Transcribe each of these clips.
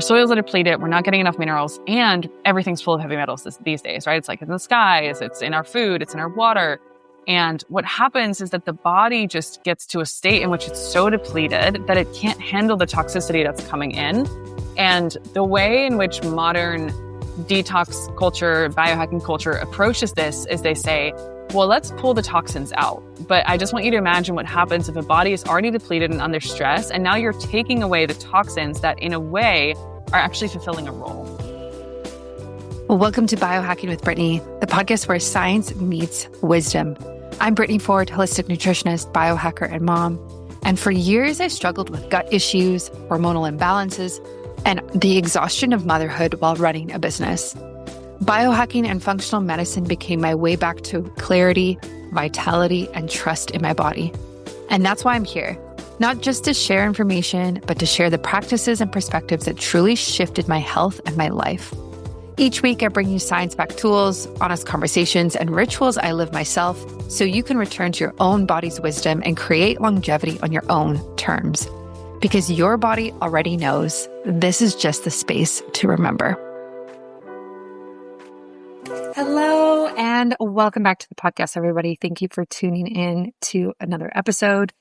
our soils are depleted, we're not getting enough minerals, and everything's full of heavy metals these days, right? It's like in the skies, it's in our food, it's in our water. And what happens is that the body just gets to a state in which it's so depleted that it can't handle the toxicity that's coming in. And the way in which modern detox culture, biohacking culture approaches this is they say, well, let's pull the toxins out. But I just want you to imagine what happens if a body is already depleted and under stress, and now you're taking away the toxins that in a way are actually fulfilling a role. Well, welcome to Biohacking with Brittany, the podcast where science meets wisdom. I'm Brittany Ford, holistic nutritionist, biohacker, and mom. And for years, I struggled with gut issues, hormonal imbalances, and the exhaustion of motherhood while running a business. Biohacking and functional medicine became my way back to clarity, vitality, and trust in my body. And that's why I'm here, not just to share information, but to share the practices and perspectives that truly shifted my health and my life. Each week, I bring you science-backed tools, honest conversations, and rituals I live myself so you can return to your own body's wisdom and create longevity on your own terms. Because your body already knows this is just the space to remember. Hello, and welcome back to the podcast, everybody. Thank you for tuning in to another episode.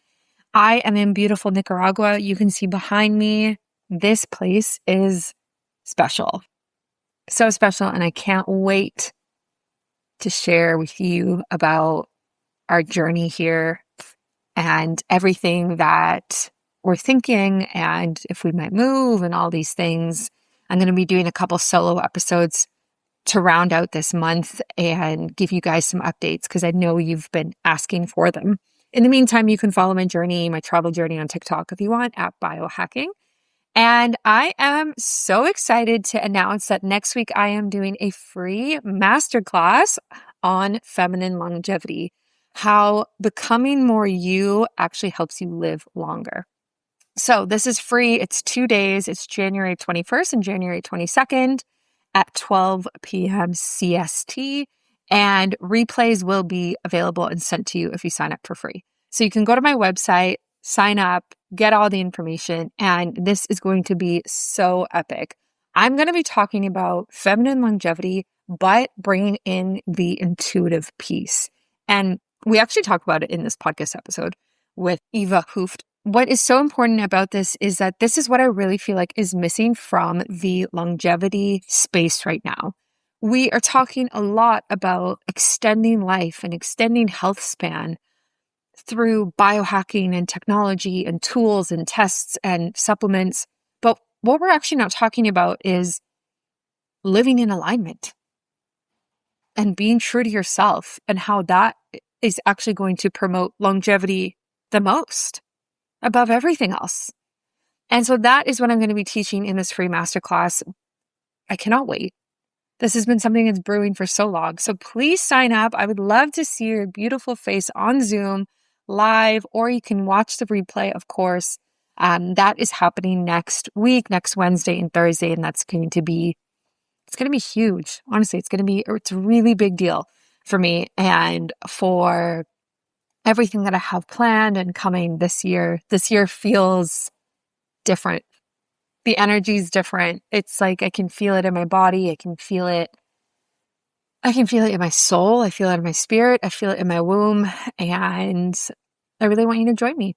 I am in beautiful Nicaragua. You can see behind me, this place is special. So special, and I can't wait to share with you about our journey here and everything that we're thinking and if we might move and all these things. I'm going to be doing a couple solo episodes to round out this month and give you guys some updates because I know you've been asking for them. In the meantime, you can follow my journey, my travel journey on TikTok if you want at biohacking. And I am so excited to announce that next week I am doing a free masterclass on feminine longevity, how becoming more you actually helps you live longer. So this is free. It's 2 days. It's January 21st and January 22nd at 12 p.m. CST. And replays will be available and sent to you if you sign up for free. So you can go to my website, sign up, get all the information, and this is going to be so epic. I'm going to be talking about feminine longevity, but bringing in the intuitive piece. And we actually talk about it in this podcast episode with Eva Hooft. What is so important about this is that this is what I really feel like is missing from the longevity space right now. We are talking a lot about extending life and extending health span through biohacking and technology and tools and tests and supplements. But what we're actually not talking about is living in alignment and being true to yourself and how that is actually going to promote longevity the most above everything else. And so that is what I'm going to be teaching in this free masterclass. I cannot wait. This has been something that's brewing for so long. So please sign up. I would love to see your beautiful face on Zoom live, or you can watch the replay, of course. That is happening next week, next Wednesday and Thursday. And it's going to be huge. Honestly, it's a really big deal for me and for everything that I have planned and coming this year. This year feels different. The energy is different. It's like I can feel it in my body. I can feel it in my soul. I feel it in my spirit. I feel it in my womb. And I really want you to join me.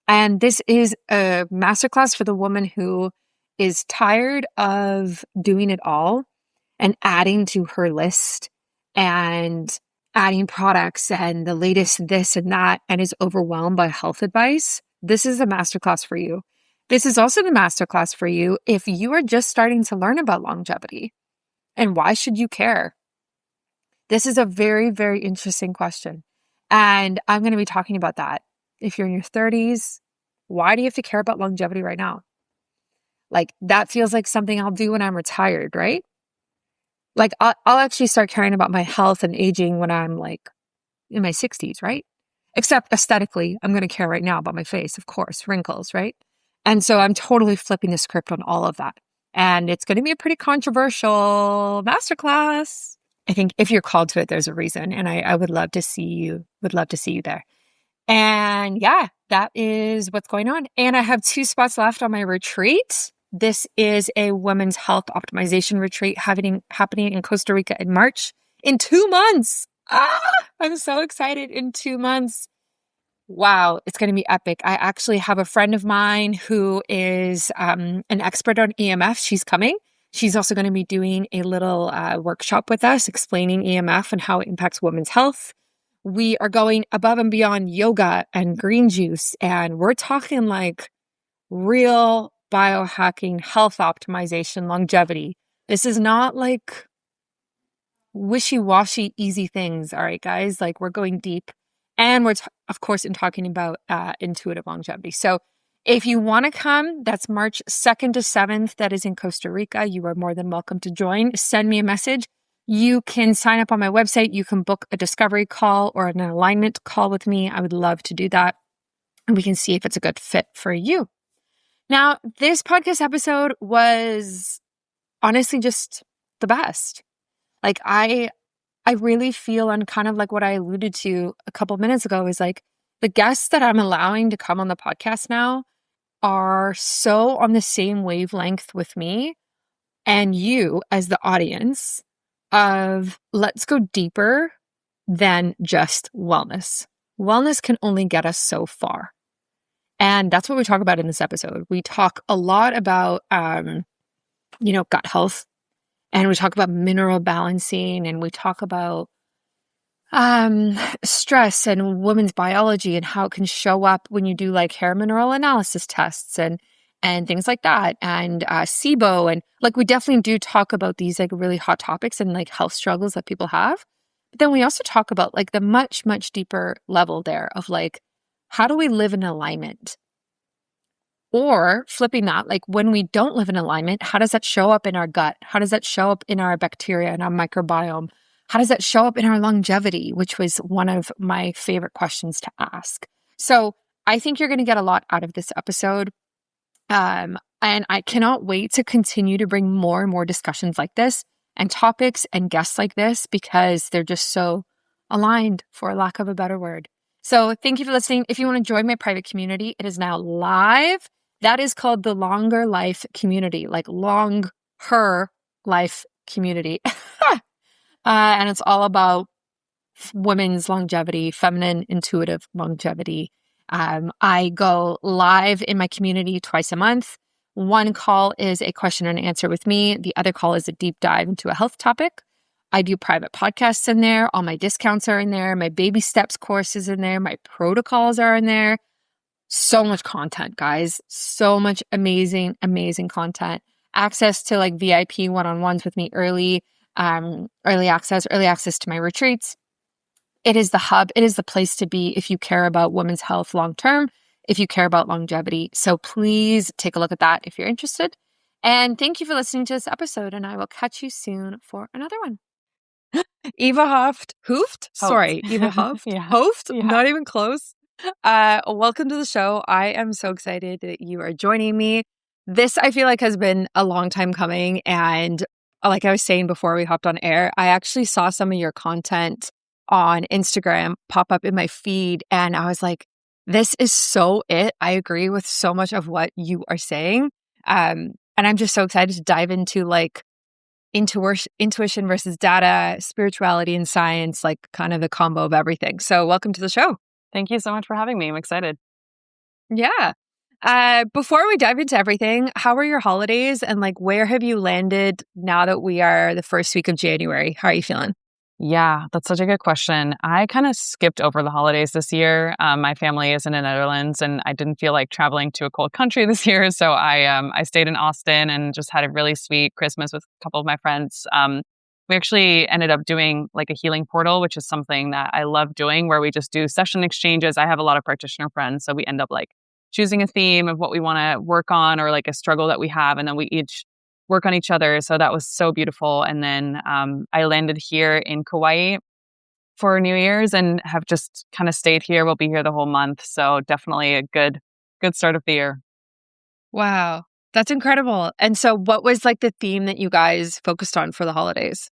And this is a masterclass for the woman who is tired of doing it all and adding to her list and adding products and the latest this and that and is overwhelmed by health advice. This is a masterclass for you. This is also the masterclass for you if you are just starting to learn about longevity. And why should you care? This is a very, very interesting question. And I'm going to be talking about that. If you're in your 30s, why do you have to care about longevity right now? Like that feels like something I'll do when I'm retired, right? Like I'll actually start caring about my health and aging when I'm like in my 60s, right? Except aesthetically, I'm going to care right now about my face, of course, wrinkles, right? And so I'm totally flipping the script on all of that. And it's going to be a pretty controversial masterclass. I think if you're called to it, there's a reason. And I would love to see you, there. And yeah, that is what's going on. And I have 2 spots left on my retreat. This is a women's health optimization retreat happening in Costa Rica in March in 2 months. I'm so excited. In 2 months. Wow, it's going to be epic. I actually have a friend of mine who is an expert on EMF. She's coming. She's also going to be doing a little workshop with us explaining EMF and how it impacts women's health. We are going above and beyond yoga and green juice, and we're talking like real biohacking, health optimization, longevity. This is not like wishy-washy, easy things. All right, guys, like we're going deep. And we're, of course, talking about intuitive longevity. So if you want to come, that's March 2nd to 7th. That is in Costa Rica. You are more than welcome to join. Send me a message. You can sign up on my website. You can book a discovery call or an alignment call with me. I would love to do that. And we can see if it's a good fit for you. Now, this podcast episode was honestly just the best. Like I really feel, and kind of like what I alluded to a couple of minutes ago, is like the guests that I'm allowing to come on the podcast now are so on the same wavelength with me and you as the audience of let's go deeper than just wellness. Wellness can only get us so far. And that's what we talk about in this episode. We talk a lot about, gut health. And we talk about mineral balancing, and we talk about stress and women's biology and how it can show up when you do like hair mineral analysis tests and things like that, and SIBO, and like we definitely do talk about these like really hot topics and like health struggles that people have. But then we also talk about like the much, much deeper level there of like, how do we live in alignment? Or flipping that, like when we don't live in alignment, how does that show up in our gut? How does that show up in our bacteria and our microbiome? How does that show up in our longevity, which was one of my favorite questions to ask. So I think you're going to get a lot out of this episode. And I cannot wait to continue to bring more and more discussions like this and topics and guests like this, because they're just so aligned, for lack of a better word. So thank you for listening. If you want to join my private community, it is now live. That is called the Longer Life Community, like long her life community. And it's all about women's longevity, feminine, intuitive longevity. I go live in my community twice a month. One call is a question and answer with me. The other call is a deep dive into a health topic. I do private podcasts in there. All my discounts are in there. My baby steps course is in there. My protocols are in there. So much content, guys. So much amazing, amazing content. Access to like VIP one-on-ones with me early access to my retreats. It is the hub. It is the place to be if you care about women's health long-term, if you care about longevity. So please take a look at that if you're interested. And thank you for listening to this episode, and I will catch you soon for another one. Eva Hooft? Sorry, Eva Hooft? Yeah. Hooft? Yeah. Not even close. Welcome to the show. I am so excited that you are joining me. This, I feel like, has been a long time coming. And like I was saying before we hopped on air, I actually saw some of your content on Instagram pop up in my feed. And I was like, this is so it. I agree with so much of what you are saying. And I'm just so excited to dive into like intuition versus data, spirituality and science, like kind of the combo of everything. So welcome to the show. Thank you so much for having me. I'm excited. Yeah. Before we dive into everything, how are your holidays, and like where have you landed now that we are the first week of January? How are you feeling? Yeah, that's such a good question. I kind of skipped over the holidays this year. My family is in the Netherlands, and I didn't feel like traveling to a cold country this year. So I stayed in Austin and just had a really sweet Christmas with a couple of my friends. We actually ended up doing like a healing portal, which is something that I love doing, where we just do session exchanges. I have a lot of practitioner friends, so we end up like choosing a theme of what we want to work on, or like a struggle that we have, and then we each work on each other. So that was so beautiful. And then I landed here in Kauai for New Year's and have just kind of stayed here. We'll be here the whole month. So definitely a good start of the year. Wow, that's incredible. And so what was like the theme that you guys focused on for the holidays?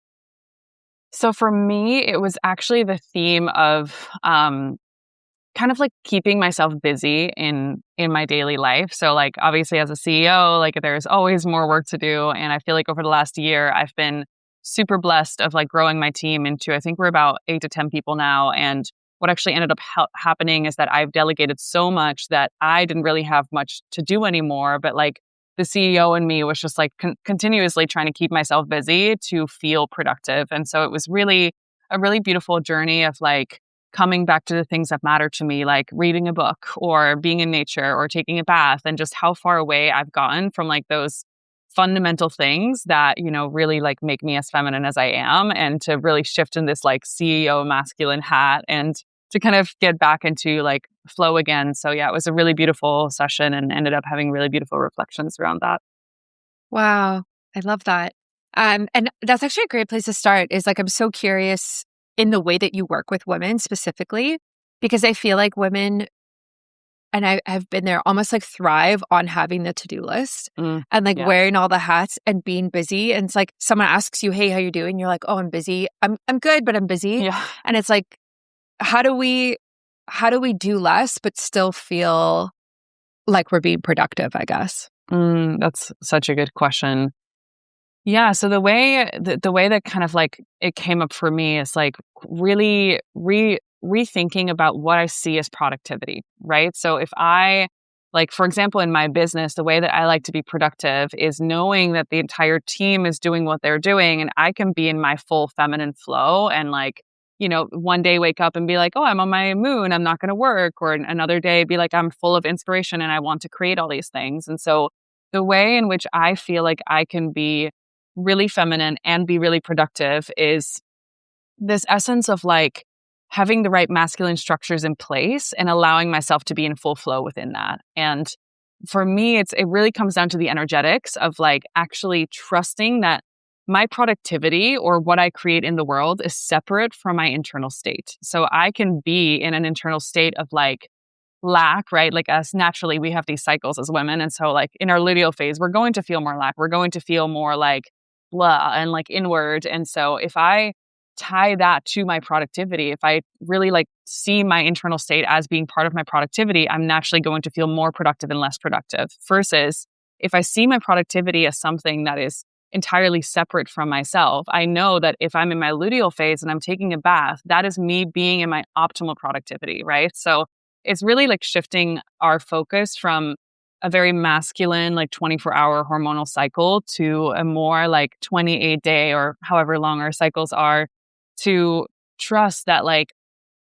So for me, it was actually the theme of kind of like keeping myself busy in my daily life. So like obviously as a CEO, like there's always more work to do. And I feel like over the last year, I've been super blessed of like growing my team into, I think we're about 8 to 10 people now. And what actually ended up happening is that I've delegated so much that I didn't really have much to do anymore. But like the CEO in me was just like continuously trying to keep myself busy to feel productive. And so it was really a really beautiful journey of like coming back to the things that matter to me, like reading a book or being in nature or taking a bath, and just how far away I've gotten from like those fundamental things that, you know, really like make me as feminine as I am, and to really shift in this like CEO masculine hat and to kind of get back into like flow again. So yeah, it was a really beautiful session and ended up having really beautiful reflections around that. Wow. I love that. And that's actually a great place to start is like, I'm so curious in the way that you work with women specifically, because I feel like women, and I have been there, almost like thrive on having the to-do list and like wearing all the hats and being busy. And it's like someone asks you, hey, how you doing? You're like, oh, I'm busy. I'm good, but I'm busy. Yeah. And it's like, how do we do less, but still feel like we're being productive, I guess? That's such a good question. Yeah. So the way that kind of like it came up for me is like really rethinking about what I see as productivity, right? So if I, like, for example, in my business, the way that I like to be productive is knowing that the entire team is doing what they're doing and I can be in my full feminine flow and like, you know, one day wake up and be like, oh, I'm on my moon, I'm not going to work. Or another day be like, I'm full of inspiration and I want to create all these things. And so the way in which I feel like I can be really feminine and be really productive is this essence of like having the right masculine structures in place and allowing myself to be in full flow within that. And for me, it really comes down to the energetics of like actually trusting that my productivity or what I create in the world is separate from my internal state. So I can be in an internal state of like lack, right? Like us naturally, we have these cycles as women. And so like in our luteal phase, we're going to feel more lack. We're going to feel more like blah and like inward. And so if I tie that to my productivity, if I really like see my internal state as being part of my productivity, I'm naturally going to feel more productive and less productive. Versus if I see my productivity as something that is entirely separate from myself, I know that if I'm in my luteal phase and I'm taking a bath, that is me being in my optimal productivity, right? So it's really like shifting our focus from a very masculine, like 24-hour hormonal cycle to a more like 28-day or however long our cycles are, to trust that like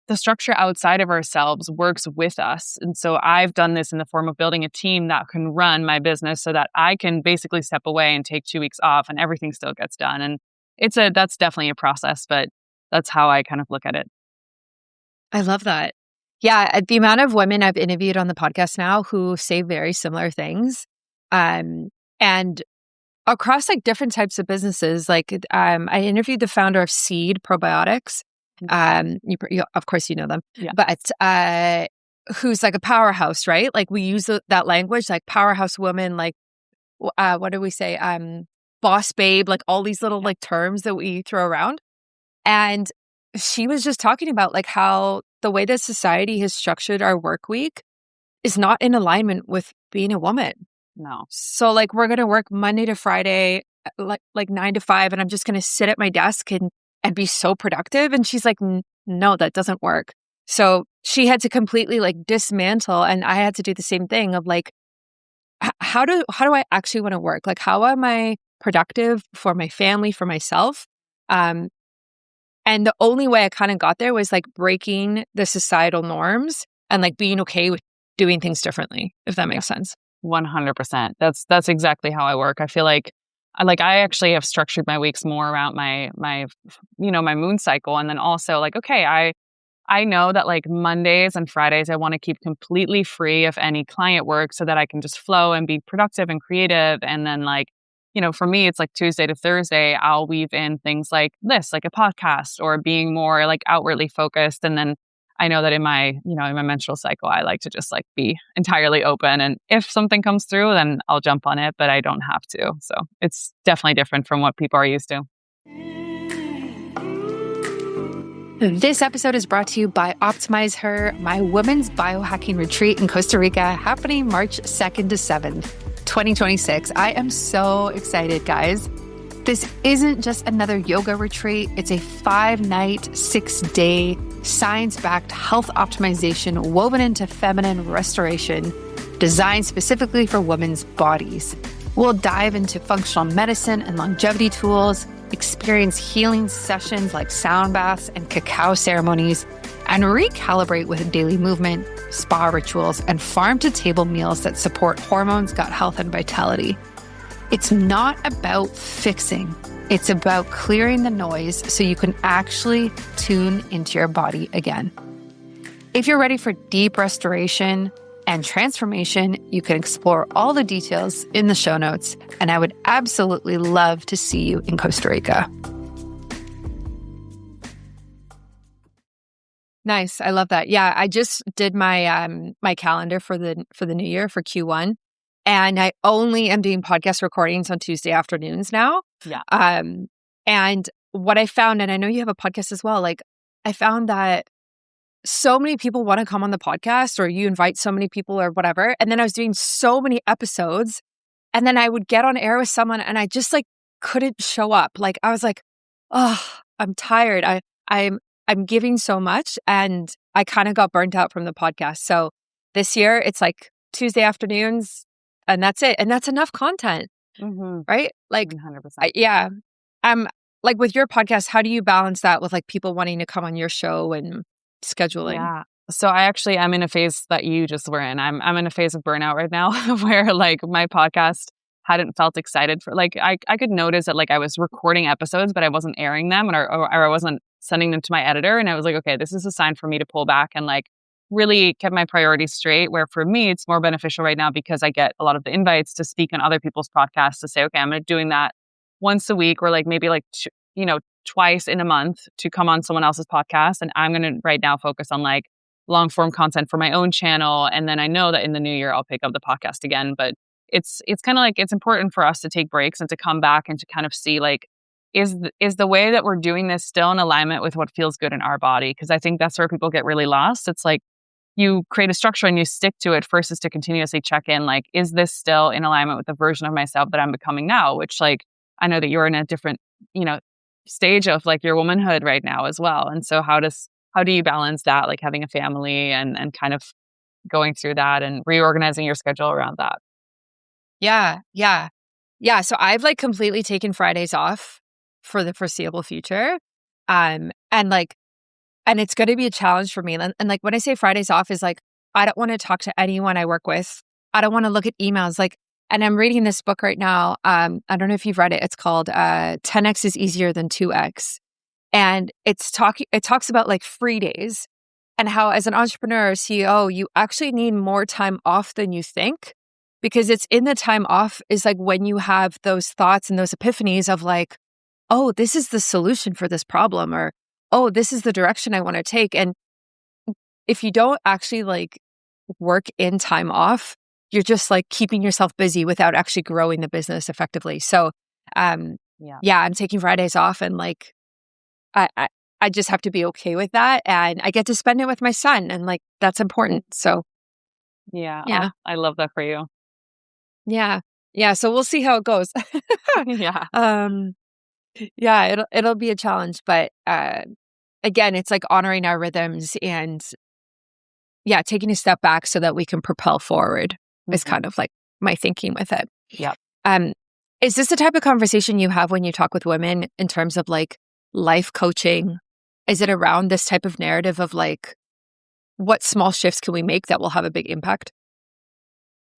the structure outside of ourselves works with us. And so I've done this in the form of building a team that can run my business so that I can basically step away and take 2 weeks off and everything still gets done. And that's definitely a process, but that's how I kind of look at it. I love that. Yeah, the amount of women I've interviewed on the podcast now who say very similar things, and across like different types of businesses. Like, I interviewed the founder of Seed Probiotics. Of course, you know them, but who's like a powerhouse, right? Like we use that language, like powerhouse woman, like what do we say? Boss babe, like all these little like terms that we throw around. And she was just talking about like how the way that society has structured our work week is not in alignment with being a woman. No. So like we're going to work Monday to Friday, like 9 to 5, and I'm just going to sit at my desk and be so productive. And she's like, no, that doesn't work. So she had to completely like dismantle, and I had to do the same thing of like, how do I actually want to work? Like, how am I productive for my family, for myself? And the only way I kind of got there was like breaking the societal norms and like being okay with doing things differently, if that makes sense. 100%. That's exactly how I work. I feel like I actually have structured my weeks more around my my moon cycle. And then also like, okay, I know that like Mondays and Fridays, I want to keep completely free of any client work so that I can just flow and be productive and creative. And then like, for me, it's like Tuesday to Thursday, I'll weave in things like this, like a podcast or being more like outwardly focused. And then I know that in my menstrual cycle, I like to just like be entirely open. And if something comes through, then I'll jump on it, but I don't have to. So it's definitely different from what people are used to. This episode is brought to you by Optimize Her, my women's biohacking retreat in Costa Rica, happening March 2nd to 7th, 2026. I am so excited, guys. This isn't just another yoga retreat. It's a 5-night, 6-day, science-backed health optimization woven into feminine restoration, designed specifically for women's bodies. We'll dive into functional medicine and longevity tools, experience healing sessions like sound baths and cacao ceremonies, and recalibrate with daily movement, spa rituals, and farm-to-table meals that support hormones, gut health, and vitality. It's not about fixing. It's about clearing the noise so you can actually tune into your body again. If you're ready for deep restoration and transformation, you can explore all the details in the show notes, and I would absolutely love to see you in Costa Rica. Nice. I love that. Yeah, I just did my my calendar for the new year for Q1, and I only am doing podcast recordings on Tuesday afternoons now. Yeah. And what I found, and I know you have a podcast as well, like I found that so many people want to come on the podcast, or you invite so many people or whatever. And then I was doing so many episodes, and then I would get on air with someone and I just like couldn't show up. Like I was like, oh, I'm tired. I'm giving so much, and I kind of got burnt out from the podcast. So this year it's like Tuesday afternoons, and that's it. And that's enough content, right? Like 100%. yeah. Like with your podcast, how do you balance that with like people wanting to come on your show and scheduling? Yeah. So I actually am in a phase that you just were in. I'm in a phase of burnout right now where like my podcast hadn't felt excited for, like I could notice that like I was recording episodes, but I wasn't airing them, or I wasn't sending them to my editor. And I was like, okay, this is a sign for me to pull back and like really get my priorities straight, where for me, it's more beneficial right now because I get a lot of the invites to speak on other people's podcasts to say, okay, I'm doing that once a week, or like maybe like, twice in a month to come on someone else's podcast. And I'm going to right now focus on like long form content for my own channel. And then I know that in the new year, I'll pick up the podcast again. But it's kind of like, it's important for us to take breaks and to come back and to kind of see like, is the way that we're doing this still in alignment with what feels good in our body? Because I think that's where people get really lost. It's like you create a structure and you stick to it versus to continuously check in, like, is this still in alignment with the version of myself that I'm becoming now? Which like, I know that you're in a different, stage of like your womanhood right now as well. And so how do you balance that, like having a family and kind of going through that and reorganizing your schedule around that? Yeah. So I've like completely taken Fridays off for the foreseeable future. And it's going to be a challenge for me. And like when I say Fridays off is like, I don't want to talk to anyone I work with. I don't want to look at emails. Like, and I'm reading this book right now. I don't know if you've read it. It's called 10X is Easier Than 2X. And it talks about like free days and how as an entrepreneur or CEO, you actually need more time off than you think, because it's in the time off is like when you have those thoughts and those epiphanies of like, oh, this is the solution for this problem, or, oh, this is the direction I want to take. And if you don't actually like work in time off, you're just like keeping yourself busy without actually growing the business effectively. So, I'm taking Fridays off, and like, I just have to be okay with that. And I get to spend it with my son, and like, that's important. So yeah. Oh, I love that for you. Yeah. So we'll see how it goes. Yeah. It'll be a challenge, but, again, it's like honoring our rhythms and taking a step back so that we can propel forward is kind of like my thinking with it. Yeah. Is this the type of conversation you have when you talk with women in terms of like life coaching? Is it around this type of narrative of like, what small shifts can we make that will have a big impact?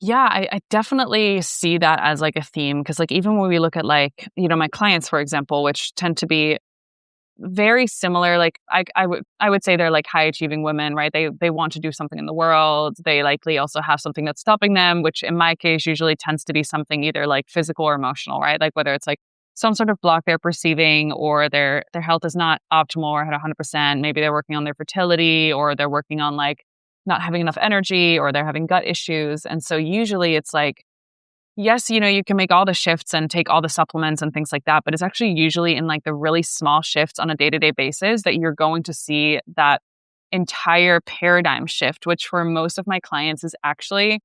Yeah, I definitely see that as like a theme, because like even when we look at like, my clients, for example, which tend to be very similar, like I would say they're like high achieving women, right? They want to do something in the world. They likely also have something that's stopping them, which in my case usually tends to be something either like physical or emotional, right? Like whether it's like some sort of block they're perceiving, or their health is not optimal or at 100%. Maybe they're working on their fertility, or they're working on like not having enough energy, or they're having gut issues. And so usually it's like yes, you can make all the shifts and take all the supplements and things like that, but it's actually usually in like the really small shifts on a day-to-day basis that you're going to see that entire paradigm shift, which for most of my clients is actually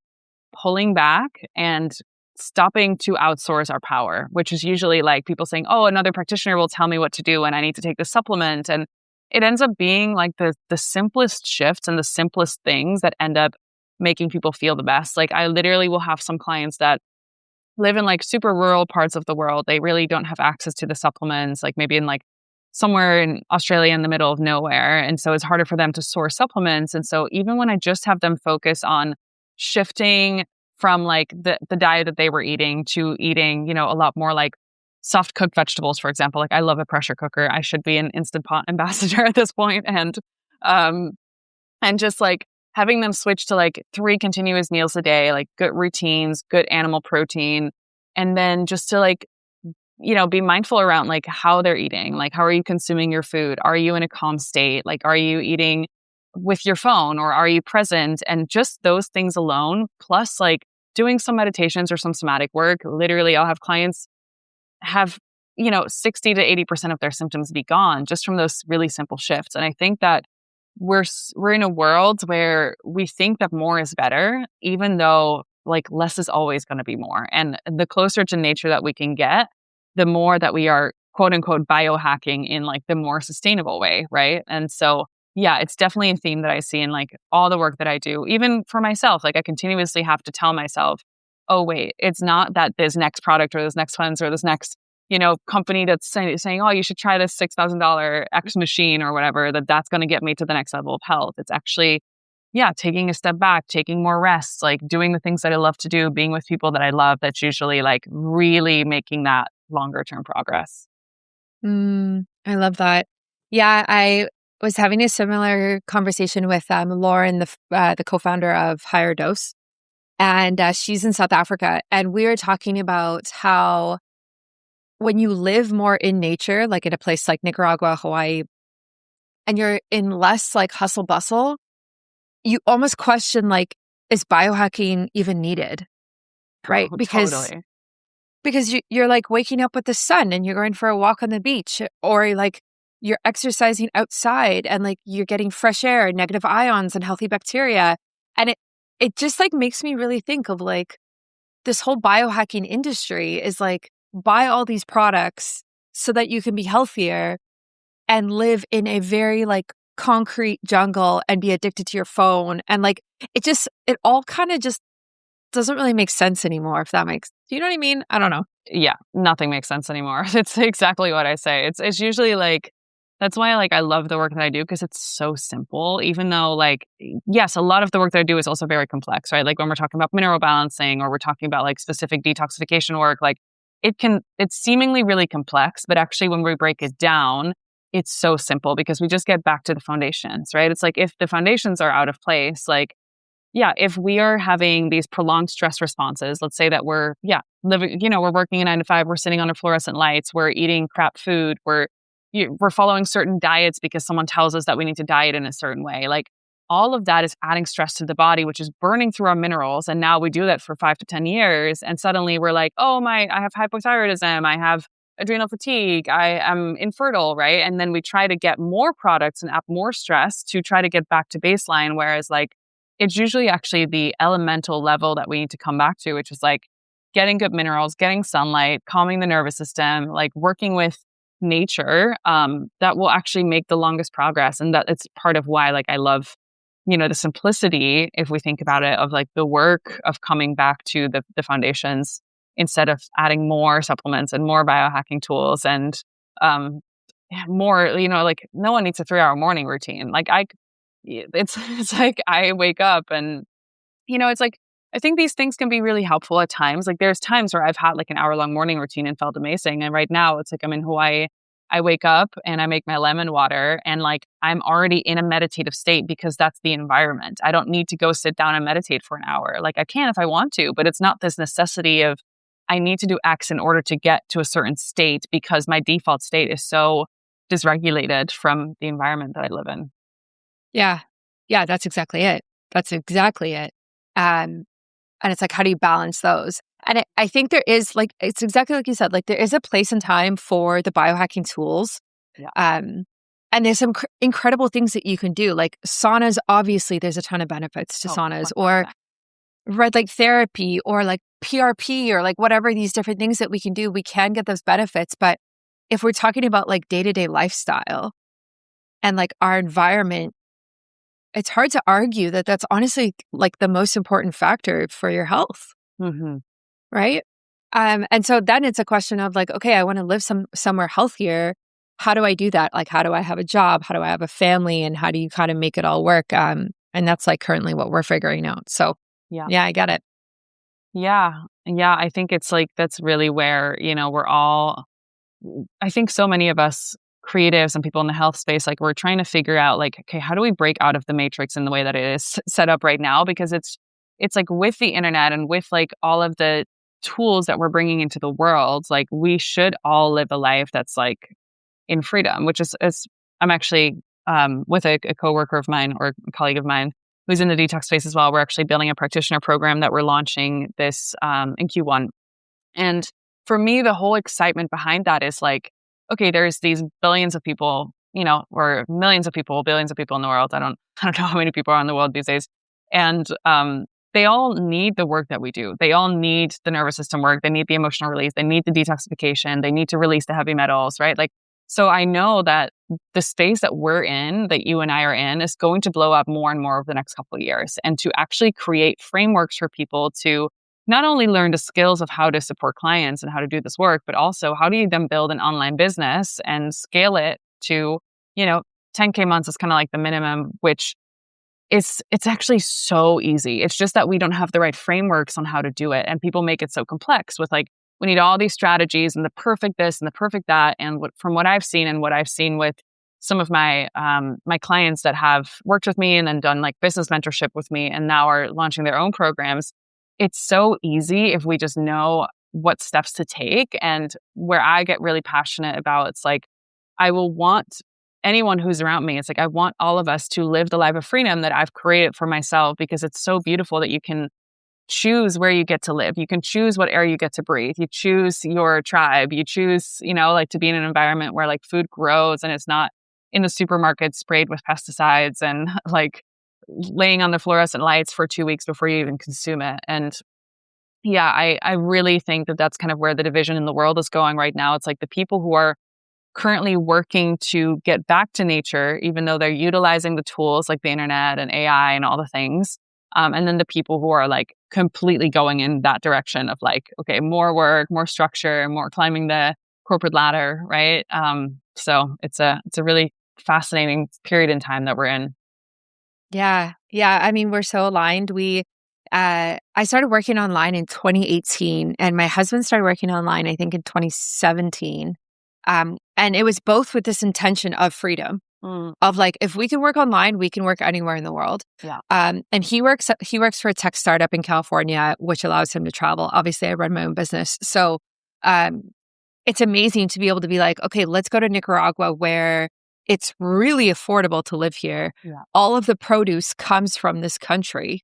pulling back and stopping to outsource our power, which is usually like people saying, oh, another practitioner will tell me what to do and I need to take the supplement. And it ends up being like the simplest shifts and the simplest things that end up making people feel the best. Like I literally will have some clients that live in like super rural parts of the world. They really don't have access to the supplements, like maybe in like somewhere in Australia in the middle of nowhere. And so it's harder for them to source supplements. And so even when I just have them focus on shifting from like the diet that they were eating to eating, a lot more like soft cooked vegetables, for example. Like I love a pressure cooker. I should be an Instant Pot ambassador at this point. And just like having them switch to like 3 continuous meals a day, like good routines, good animal protein, and then just to like, be mindful around like how they're eating, like how are you consuming your food? Are you in a calm state? Like, are you eating with your phone or are you present? And just those things alone, plus like doing some meditations or some somatic work. Literally, I'll have clients have, 60 to 80% of their symptoms be gone just from those really simple shifts. And I think that we're in a world where we think that more is better, even though like less is always going to be more. And the closer to nature that we can get, the more that we are quote unquote biohacking in like the more sustainable way, right? And so yeah, it's definitely a theme that I see in like all the work that I do, even for myself. Like I continuously have to tell myself, oh wait, it's not that this next product or this next cleanse or this next company that's saying, oh, you should try this $6,000 X machine or whatever, that's going to get me to the next level of health. It's actually, yeah, taking a step back, taking more rest, like doing the things that I love to do, being with people that I love. That's usually like really making that longer term progress. I love that. Yeah, I was having a similar conversation with Lauren, the co-founder of Higher Dose, and she's in South Africa. And we were talking about how when you live more in nature, like in a place like Nicaragua, Hawaii, and you're in less like hustle bustle, you almost question like, is biohacking even needed? Right? Oh, totally. Because you're like waking up with the sun and you're going for a walk on the beach, or like you're exercising outside and like you're getting fresh air, negative ions and healthy bacteria. And it just like makes me really think of like this whole biohacking industry is like buy all these products so that you can be healthier and live in a very like concrete jungle and be addicted to your phone. And like it all kind of just doesn't really make sense anymore, if that makes, do you know what I mean? I don't know. Yeah, nothing makes sense anymore. It's exactly what I say. It's usually like, that's why like I love the work that I do because it's so simple, even though like, yes, a lot of the work that I do is also very complex, right? Like when we're talking about mineral balancing or we're talking about like specific detoxification work, like it's seemingly really complex, but actually when we break it down, it's so simple because we just get back to the foundations, right? It's like if the foundations are out of place, like, yeah, if we are having these prolonged stress responses, let's say that we're, living, we're working a 9 to 5, we're sitting under fluorescent lights, we're eating crap food, we're following certain diets because someone tells us that we need to diet in a certain way. Like all of that is adding stress to the body, which is burning through our minerals. And now we do that for 5 to 10 years. And suddenly we're like, oh I have hypothyroidism, I have adrenal fatigue, I am infertile, right? And then we try to get more products and add more stress to try to get back to baseline. Whereas like, it's usually actually the elemental level that we need to come back to, which is like getting good minerals, getting sunlight, calming the nervous system, like working with nature, that will actually make the longest progress. And that it's part of why like I love, the simplicity, if we think about it, of like the work of coming back to the foundations instead of adding more supplements and more biohacking tools and more, like no one needs a 3-hour morning routine. Like it's like I wake up and, it's like, I think these things can be really helpful at times. Like there's times where I've had like an hour-long morning routine and felt amazing. And right now it's like I'm in Hawaii. I wake up and I make my lemon water and like I'm already in a meditative state because that's the environment. I don't need to go sit down and meditate for an hour. Like I can if I want to, but it's not this necessity of I need to do X in order to get to a certain state because my default state is so dysregulated from the environment that I live in. Yeah. That's exactly it. And it's like, how do you balance those? And I think there is like, it's exactly like you said, like there is a place and time for the biohacking tools. Yeah. And there's some incredible things that you can do. Like saunas, obviously there's a ton of benefits to saunas, or red light therapy, or like PRP, or like whatever these different things that we can do, we can get those benefits. But if we're talking about like day-to-day lifestyle and like our environment, it's hard to argue that that's honestly like the most important factor for your health. Mm-hmm. Right. And so then it's a question of like, okay, I want to live somewhere healthier. How do I do that? Like, how do I have a job? How do I have a family? And how do you kind of make it all work? And that's like currently what we're figuring out. So yeah, I get it. Yeah. Yeah. I think it's like, that's really where, we're all, I think so many of us creatives and people in the health space, like we're trying to figure out like, okay, how do we break out of the matrix in the way that it is set up right now? Because it's like with the internet and with like all of the tools that we're bringing into the world, like we should all live a life that's like in freedom, which is I'm actually with a coworker of mine or a colleague of mine who's in the detox space as well. We're actually building a practitioner program that we're launching this in Q1. And for me, the whole excitement behind that is like, okay, there's these billions of people, or millions of people, billions of people in the world. I don't know how many people are in the world these days. And they all need the work that we do. They all need the nervous system work. They need the emotional release. They need the detoxification. They need to release the heavy metals, right? Like, so I know that the space that we're in, that you and I are in, is going to blow up more and more over the next couple of years. And to actually create frameworks for people to not only learn the skills of how to support clients and how to do this work, but also how do you then build an online business and scale it to, 10K months is kind of like the minimum, which it's actually so easy. It's just that we don't have the right frameworks on how to do it. And people make it so complex with like, we need all these strategies and the perfect this and the perfect that. And from what I've seen and what I've seen with some of my my clients that have worked with me and then done like business mentorship with me and now are launching their own programs, it's so easy if we just know what steps to take. And where I get really passionate about, it's like, I will want anyone who's around me, it's like, I want all of us to live the life of freedom that I've created for myself, because it's so beautiful that you can choose where you get to live. You can choose what air you get to breathe. You choose your tribe. You choose, like to be in an environment where like food grows and it's not in the supermarket sprayed with pesticides and like laying on the fluorescent lights for 2 weeks before you even consume it. And yeah, I really think that that's kind of where the division in the world is going right now. It's like the people who are currently working to get back to nature, even though they're utilizing the tools like the internet and AI and all the things. And then the people who are like completely going in that direction of like, okay, more work, more structure, more climbing the corporate ladder, right? So it's a really fascinating period in time that we're in. Yeah. Yeah. I mean, we're so aligned. I started working online in 2018 and my husband started working online, I think in 2017. And it was both with this intention of freedom, of like, if we can work online, we can work anywhere in the world. Yeah. And he works for a tech startup in California, which allows him to travel. Obviously, I run my own business. So, it's amazing to be able to be like, okay, let's go to Nicaragua where it's really affordable to live here. Yeah. All of the produce comes from this country.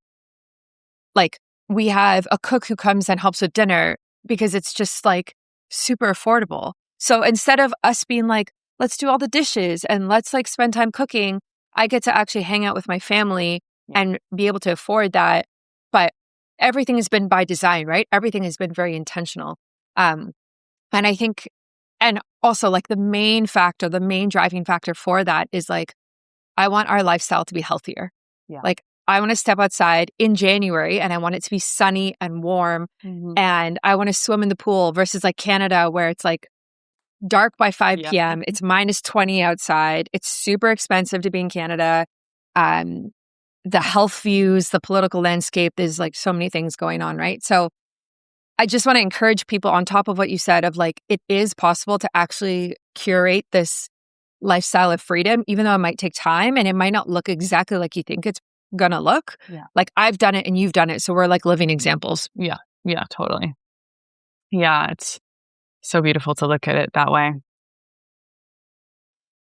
Like we have a cook who comes and helps with dinner because it's just like super affordable. So instead of us being like, let's do all the dishes and let's like spend time cooking, I get to actually hang out with my family and be able to afford that. But everything has been by design, right? Everything has been very intentional. And I think, and also like the main driving factor for that is like, I want our lifestyle to be healthier. Yeah. Like I want to step outside in January and I want it to be sunny and warm. And I want to swim in the pool versus like Canada where it's like dark by 5 p.m. It's minus 20 outside. It's super expensive to be in Canada. The health views, the political landscape, there's like so many things going on, right? So I just want to encourage people on top of what you said of like, it is possible to actually curate this lifestyle of freedom, even though it might take time and it might not look exactly like you think it's going to look. Yeah. Like I've done it and you've done it. So we're like living examples. Yeah. Yeah, totally. Yeah. It's so beautiful to look at it that way.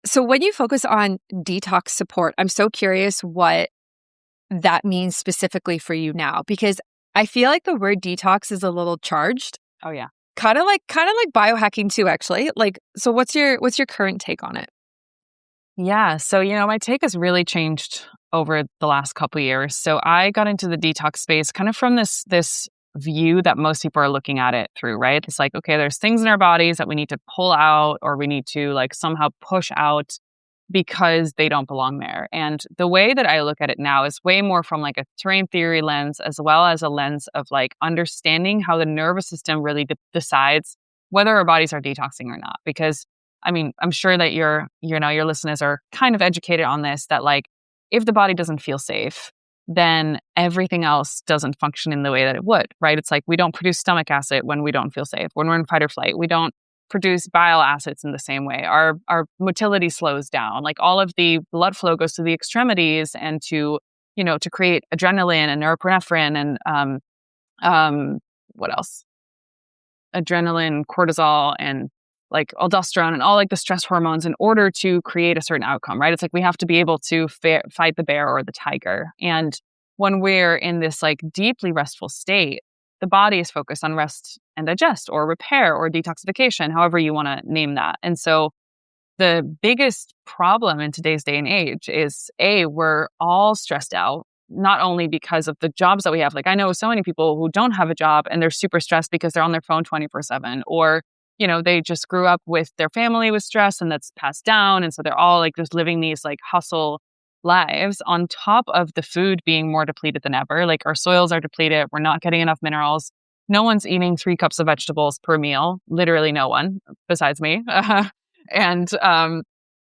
So when you focus on detox support, I'm so curious what that means specifically for you now, because I feel like the word detox is a little charged. Oh yeah. Kind of like biohacking too, actually. Like, so what's your current take on it? Yeah. So, my take has really changed over the last couple of years. So I got into the detox space kind of from this view that most people are looking at it through, right? It's like, okay, there's things in our bodies that we need to pull out or we need to like somehow push out because they don't belong there. And the way that I look at it now is way more from like a terrain theory lens, as well as a lens of like understanding how the nervous system really decides whether our bodies are detoxing or not. Because I mean, I'm sure that your listeners are kind of educated on this, that like, if the body doesn't feel safe, then everything else doesn't function in the way that it would, right? It's like we don't produce stomach acid when we don't feel safe. When we're in fight or flight, we don't produce bile acids in the same way. Our motility slows down. Like all of the blood flow goes to the extremities and to create adrenaline and norepinephrine and what else? Adrenaline, cortisol, and like aldosterone and all like the stress hormones in order to create a certain outcome, right? It's like we have to be able to fight the bear or the tiger. And when we're in this like deeply restful state, the body is focused on rest and digest or repair or detoxification, however you want to name that. And so the biggest problem in today's day and age is we're all stressed out, not only because of the jobs that we have. Like I know so many people who don't have a job and they're super stressed because they're on their phone 24/7, or they just grew up with their family with stress and that's passed down. And so they're all like just living these like hustle lives on top of the food being more depleted than ever. Like our soils are depleted. We're not getting enough minerals. No one's eating 3 cups of vegetables per meal. Literally no one besides me. And,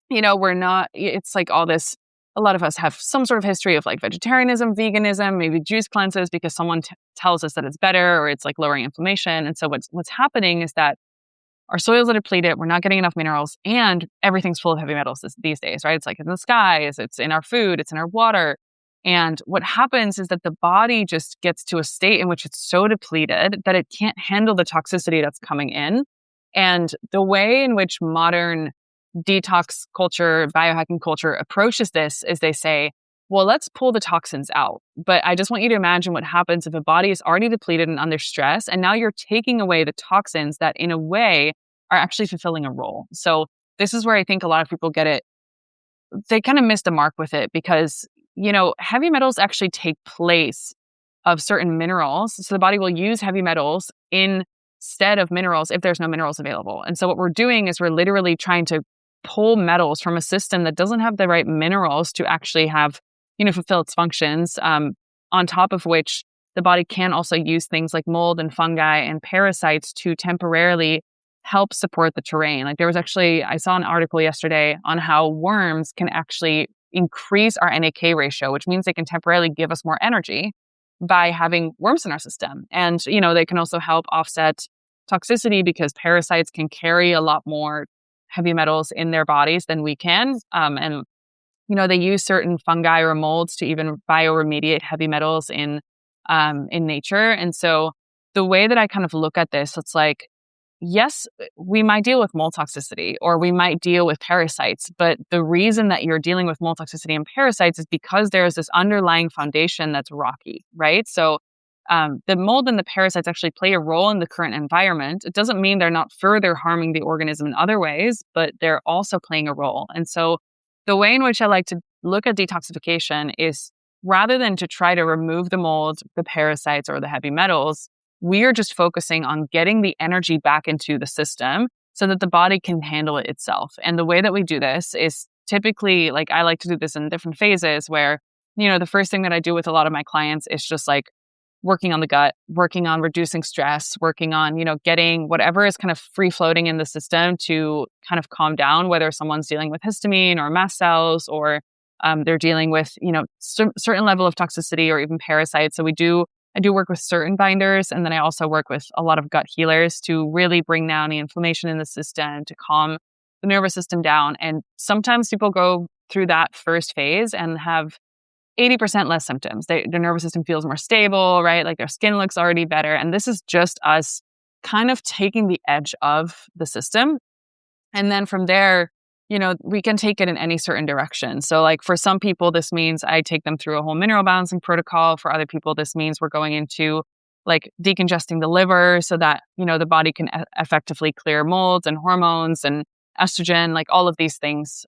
we're not, it's like all this, a lot of us have some sort of history of like vegetarianism, veganism, maybe juice cleanses because someone tells us that it's better or it's like lowering inflammation. And so what's happening is that our soils are depleted, we're not getting enough minerals, and everything's full of heavy metals these days, right? It's like in the skies, it's in our food, it's in our water. And what happens is that the body just gets to a state in which it's so depleted that it can't handle the toxicity that's coming in. And the way in which modern detox culture, biohacking culture approaches this is they say, well, let's pull the toxins out. But I just want you to imagine what happens if a body is already depleted and under stress, and now you're taking away the toxins that in a way are actually fulfilling a role. So this is where I think a lot of people get it. They kind of miss the mark with it because, heavy metals actually take place of certain minerals. So the body will use heavy metals instead of minerals if there's no minerals available. And so what we're doing is we're literally trying to pull metals from a system that doesn't have the right minerals to actually have fulfill its functions, on top of which the body can also use things like mold and fungi and parasites to temporarily help support the terrain. Like I saw an article yesterday on how worms can actually increase our NAK ratio, which means they can temporarily give us more energy by having worms in our system. And, they can also help offset toxicity because parasites can carry a lot more heavy metals in their bodies than we can. And they use certain fungi or molds to even bioremediate heavy metals in nature. And so the way that I kind of look at this, it's like, yes, we might deal with mold toxicity or we might deal with parasites, but the reason that you're dealing with mold toxicity and parasites is because there's this underlying foundation that's rocky, right? So the mold and the parasites actually play a role in the current environment. It doesn't mean they're not further harming the organism in other ways, but they're also playing a role. And so the way in which I like to look at detoxification is rather than to try to remove the mold, the parasites, or the heavy metals, we are just focusing on getting the energy back into the system so that the body can handle it itself. And the way that we do this is typically, like I like to do this in different phases where, the first thing that I do with a lot of my clients is just like working on the gut, working on reducing stress, working on, getting whatever is kind of free floating in the system to kind of calm down, whether someone's dealing with histamine or mast cells or they're dealing with, certain level of toxicity or even parasites. So I do work with certain binders. And then I also work with a lot of gut healers to really bring down the inflammation in the system, to calm the nervous system down. And sometimes people go through that first phase and have 80% less symptoms. Their nervous system feels more stable, right? Like their skin looks already better. And this is just us kind of taking the edge of the system. And then from there, we can take it in any certain direction. So like for some people, this means I take them through a whole mineral balancing protocol. For other people, this means we're going into like decongesting the liver so that, the body can effectively clear molds and hormones and estrogen, like all of these things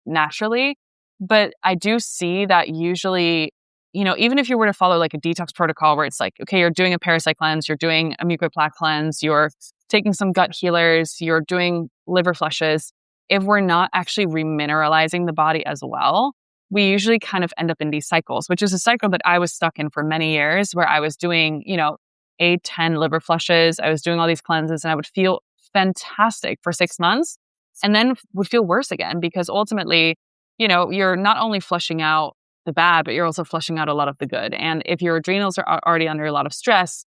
naturally. But I do see that usually, even if you were to follow like a detox protocol where it's like, okay, you're doing a parasite cleanse, you're doing a mucoplaque cleanse, you're taking some gut healers, you're doing liver flushes, if we're not actually remineralizing the body as well, we usually kind of end up in these cycles, which is a cycle that I was stuck in for many years where I was doing, 8, 10 liver flushes. I was doing all these cleanses and I would feel fantastic for 6 months and then would feel worse again because ultimately, you're not only flushing out the bad, but you're also flushing out a lot of the good. And if your adrenals are already under a lot of stress,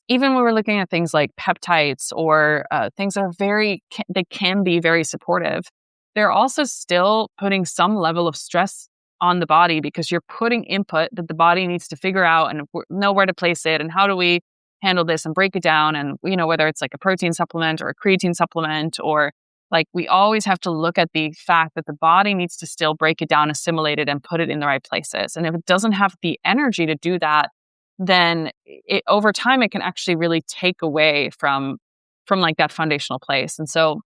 even when we're looking at things like peptides or things that are they can be very supportive, they're also still putting some level of stress on the body because you're putting input that the body needs to figure out and know where to place it and how do we handle this and break it down. And, whether it's like a protein supplement or a creatine supplement or like we always have to look at the fact that the body needs to still break it down, assimilate it, and put it in the right places. And if it doesn't have the energy to do that, then over time, it can actually really take away from like that foundational place. And so,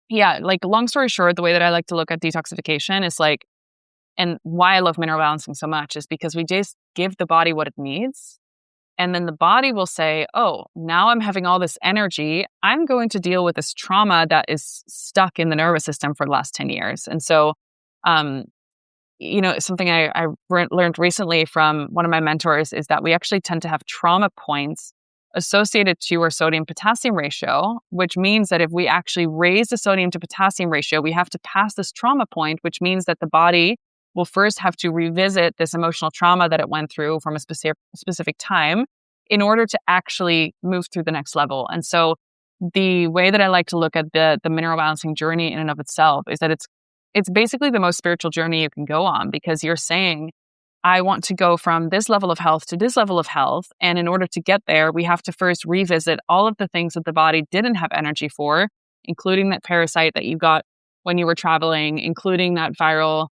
yeah, like long story short, the way that I like to look at detoxification is like, and why I love mineral balancing so much is because we just give the body what it needs. And then the body will say, oh, now I'm having all this energy. I'm going to deal with this trauma that is stuck in the nervous system for the last 10 years. And so, something I learned recently from one of my mentors is that we actually tend to have trauma points associated to our sodium potassium ratio, which means that if we actually raise the sodium to potassium ratio, we have to pass this trauma point, which means that the body will first have to revisit this emotional trauma that it went through from a specific time in order to actually move through the next level. And so the way that I like to look at the mineral balancing journey in and of itself is that it's basically the most spiritual journey you can go on because you're saying, I want to go from this level of health to this level of health. And in order to get there, we have to first revisit all of the things that the body didn't have energy for, including that parasite that you got when you were traveling, including that viral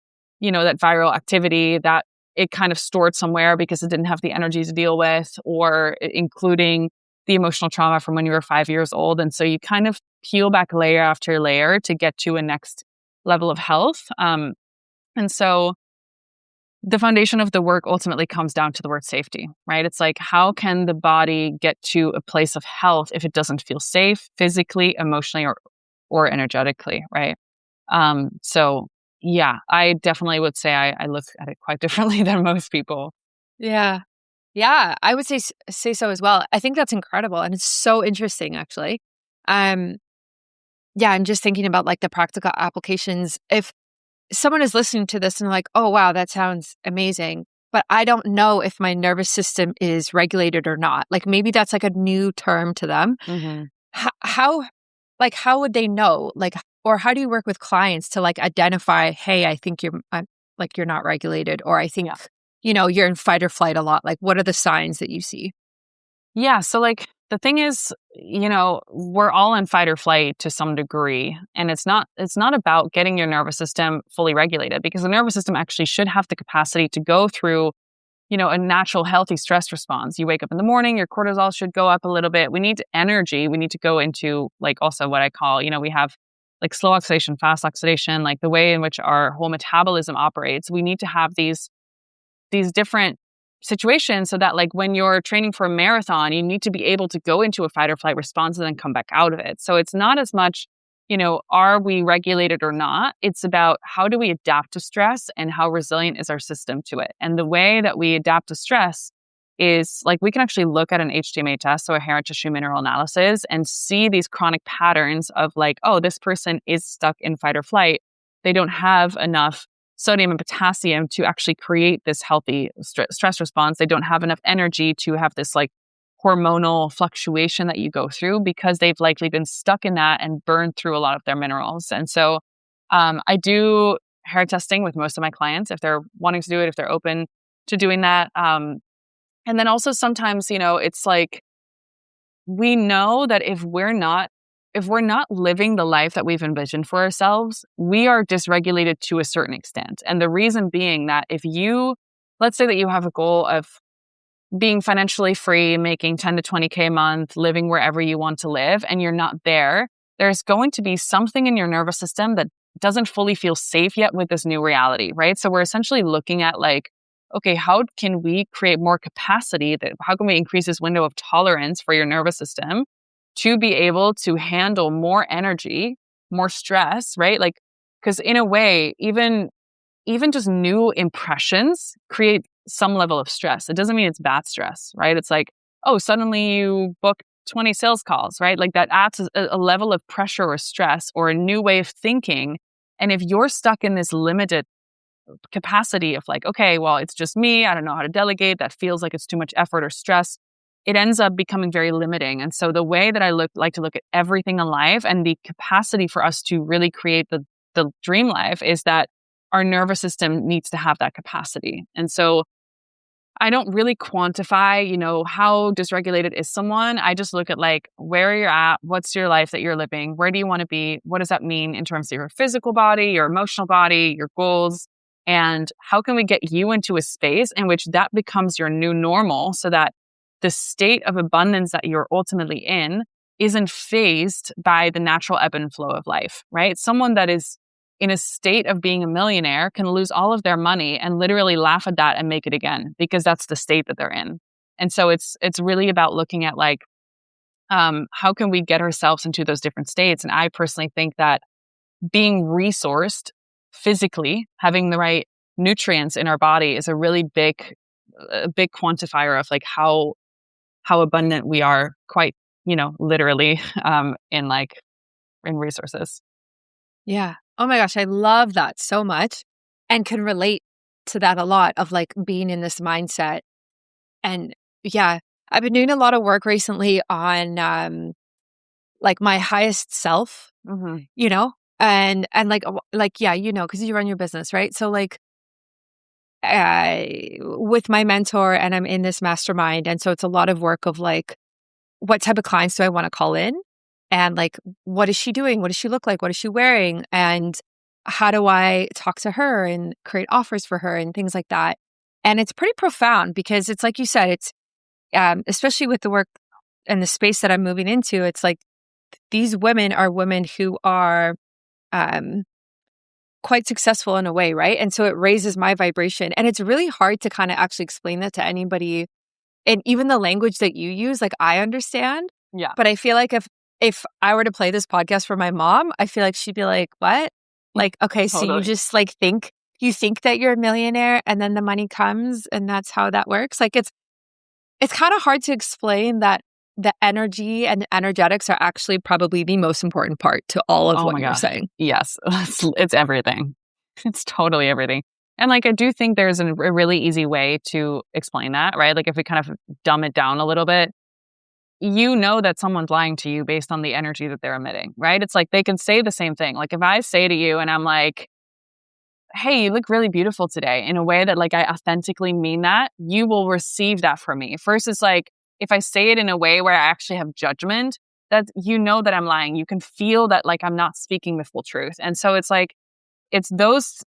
activity that it kind of stored somewhere because it didn't have the energy to deal with, or including the emotional trauma from when you were 5 years old. And so you kind of peel back layer after layer to get to a next level of health. And so the foundation of the work ultimately comes down to the word safety, right? It's like, how can the body get to a place of health if it doesn't feel safe physically, emotionally, or energetically, right? So yeah, I definitely would say I look at it quite differently than most people. Yeah. Yeah, I would say so as well. I think that's incredible. And it's so interesting, actually. Yeah, I'm just thinking about like the practical applications. If someone is listening to this and like, oh, wow, that sounds amazing, but I don't know if my nervous system is regulated or not. Like maybe that's like a new term to them. Mm-hmm. How would they know? Like, or how do you work with clients to like identify, hey, I think you're not regulated, or I think, you're in fight or flight a lot. Like, what are the signs that you see? Yeah. So like the thing is, we're all in fight or flight to some degree. And it's not about getting your nervous system fully regulated because the nervous system actually should have the capacity to go through, a natural healthy stress response. You wake up in the morning, your cortisol should go up a little bit. We need energy. We need to go into like also what I call, we have like slow oxidation, fast oxidation, like the way in which our whole metabolism operates. We need to have these different situations so that like when you're training for a marathon, you need to be able to go into a fight or flight response and then come back out of it. So it's not as much, are we regulated or not? It's about how do we adapt to stress and how resilient is our system to it. And the way that we adapt to stress is like we can actually look at an HTMA test, so a hair and tissue mineral analysis, and see these chronic patterns of like, oh, this person is stuck in fight or flight. They don't have enough sodium and potassium to actually create this healthy stress response. They don't have enough energy to have this like hormonal fluctuation that you go through because they've likely been stuck in that and burned through a lot of their minerals. And so I do hair testing with most of my clients if they're wanting to do it, if they're open to doing that. And then also sometimes, it's like we know that if we're not if we're not living the life that we've envisioned for ourselves, we are dysregulated to a certain extent. And the reason being that let's say that you have a goal of being financially free, making 10 to 20K a month, living wherever you want to live, and you're not there, there's going to be something in your nervous system that doesn't fully feel safe yet with this new reality, right? So we're essentially looking at like, okay, how can we create more capacity? How can we increase this window of tolerance for your nervous system to be able to handle more energy, more stress, right? Like, because in a way, even just new impressions create some level of stress. It doesn't mean it's bad stress, right? It's like, oh, suddenly you book 20 sales calls, right? Like that adds a level of pressure or stress or a new way of thinking. And if you're stuck in this limited capacity of like, okay, well, it's just me, I don't know how to delegate, that feels like it's too much effort or stress, it ends up becoming very limiting. And so the way that I like to look at everything in life and the capacity for us to really create the dream life is that our nervous system needs to have that capacity. And so I don't really quantify, how dysregulated is someone. I just look at like where you're at, what's your life that you're living, where do you want to be, what does that mean in terms of your physical body, your emotional body, your goals, and how can we get you into a space in which that becomes your new normal so that the state of abundance that you're ultimately in isn't phased by the natural ebb and flow of life, right? Someone that is in a state of being a millionaire can lose all of their money and literally laugh at that and make it again because that's the state that they're in. And so it's really about looking at like, how can we get ourselves into those different states? And I personally think that being resourced physically, having the right nutrients in our body is a really big quantifier of like how abundant we are, quite, literally, in resources. Yeah. Oh my gosh, I love that so much and can relate to that a lot of like being in this mindset. And yeah, I've been doing a lot of work recently on like my highest self, Mm-hmm. and like yeah, because you run your business, right? So like with my mentor and I'm in this mastermind, and so it's a lot of work of like, what type of clients do I want to call in? And like, what is she doing? What does she look like? What is she wearing? And how do I talk to her and create offers for her and things like that? And it's pretty profound because it's like you said, it's especially with the work and the space that I'm moving into, it's like these women are women who are um, quite successful in a way, right? And so it raises my vibration. And it's really hard to kind of actually explain that to anybody. And even the language that you use, like I understand. Yeah. But I feel like if I were to play this podcast for my mom, I feel like she'd be like, what? Like, okay, so Totally. you just like you think that you're a millionaire and then the money comes and that's how that works. Like it's kind of hard to explain that the energy and energetics are actually probably the most important part to all of Oh what my you're gosh. saying. Yes. It's everything. It's totally everything. And like, I do think there's a really easy way to explain that, right? Like if we kind of dumb it down a little bit, that someone's lying to you based on the energy that they're emitting, right? It's like they can say the same thing. Like if I say to you and I'm like, hey, you look really beautiful today, in a way that like I authentically mean that, you will receive that from me. First, it's like if I say it in a way where I actually have judgment, that that I'm lying. You can feel that like I'm not speaking the full truth. And so it's like, it's those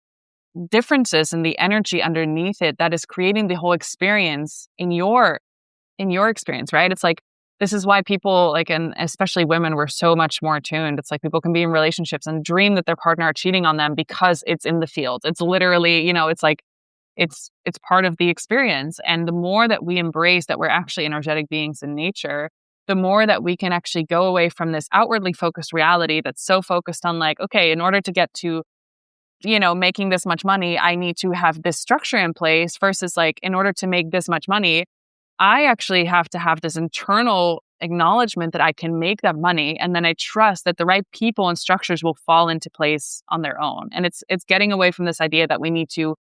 differences in the energy underneath it that is creating the whole experience in your experience, right? It's like, this is why people like, and especially women, we're so much more attuned. It's like people can be in relationships and dream that their partner are cheating on them because it's in the field. It's literally, it's like, it's part of the experience. And the more that we embrace that we're actually energetic beings in nature, the more that we can actually go away from this outwardly focused reality that's so focused on like, okay, in order to get to, making this much money, I need to have this structure in place, versus like, in order to make this much money, I actually have to have this internal acknowledgement that I can make that money. And then I trust that the right people and structures will fall into place on their own. And it's getting away from this idea that we need to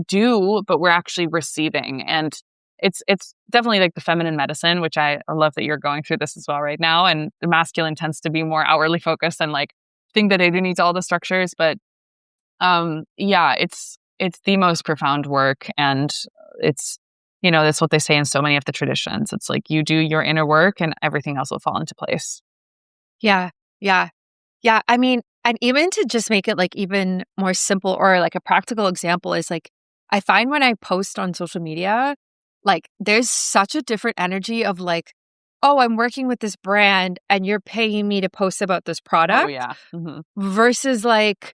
do, but we're actually receiving. And it's definitely like the feminine medicine, which I love that you're going through this as well right now. And the masculine tends to be more outwardly focused and like think that they do need all the structures. But yeah, it's the most profound work. And it's, that's what they say in so many of the traditions. It's like you do your inner work and everything else will fall into place. Yeah. Yeah. Yeah. I mean, and even to just make it like even more simple or like a practical example is like, I find when I post on social media, like there's such a different energy of like, oh, I'm working with this brand and you're paying me to post about this Oh, product yeah. versus like,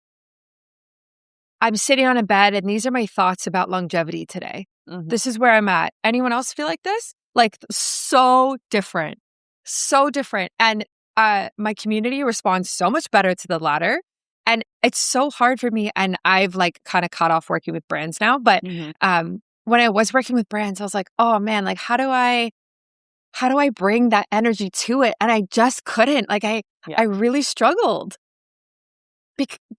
I'm sitting on a bed and these are my thoughts about longevity today. Hmm. This is where I'm at. Anyone else feel like this? Like so different. So different. And my community responds so much better to the latter. And it's so hard for me. And I've like kind of cut off working with brands now. But Hmm. when I was working with brands, I was like, oh man, like how do I bring that energy to it? And I just couldn't. Like Yeah. I really struggled.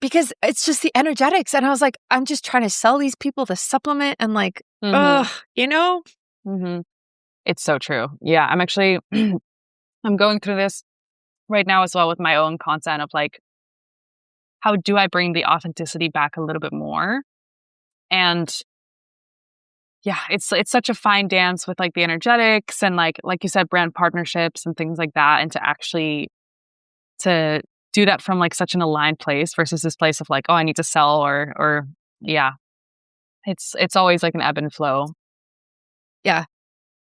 Because it's just the energetics. And I was like, I'm just trying to sell these people the supplement and like, Hmm. ugh, you know? Hmm. It's so true. Yeah. I'm actually, I'm going through this right now as well with my own content of like, how do I bring the authenticity back a little bit more? And yeah, it's such a fine dance with like the energetics and like you said, brand partnerships and things like that. And to actually to do that from like such an aligned place versus this place of like, oh, I need to sell or yeah. It's always like an ebb and flow. Yeah.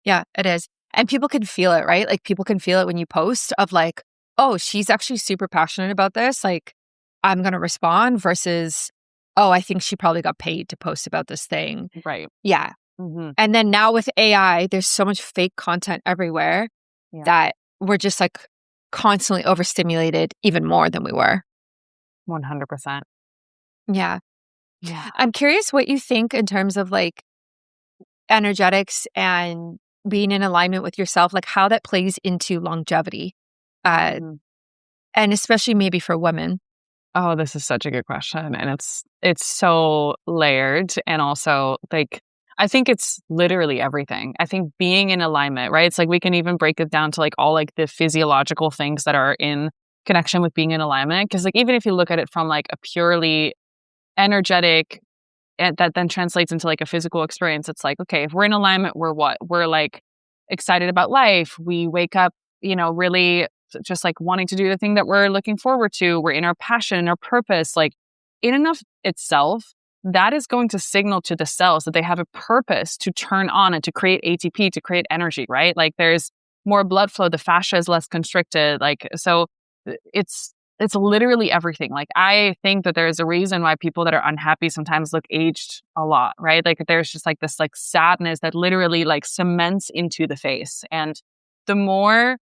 Yeah, it is. And people can feel it, right? Like people can feel it when you post of like, oh, she's actually super passionate about this. Like, I'm going to respond versus, oh, I think she probably got paid to post about this thing. Right. Yeah. Hmm. And then now with AI, there's so much fake content everywhere Yeah. that we're just like constantly overstimulated even more than we were. 100%. Yeah. Yeah. I'm curious what you think in terms of like energetics and being in alignment with yourself, like how that plays into longevity. Uh, Mhm. and especially maybe for women. Oh, this is such a good question. And it's so layered. And also like I think it's literally everything. I think being in alignment, right? It's like we can even break it down to like all like the physiological things that are in connection with being in alignment. Cause like even if you look at it from like a purely energetic and that then translates into like a physical experience, it's like, okay, if we're in alignment, we're what? We're like excited about life. We wake up, really just like wanting to do the thing that we're looking forward to. We're in our passion, our purpose. Like in and of itself, that is going to signal to the cells that they have a purpose to turn on and to create ATP, to create energy, right? Like there's more blood flow, the fascia is less constricted. Like, so it's literally everything. Like I think that there's a reason why people that are unhappy sometimes look aged a lot, right? Like there's just like this like sadness that literally like cements into the face. And the more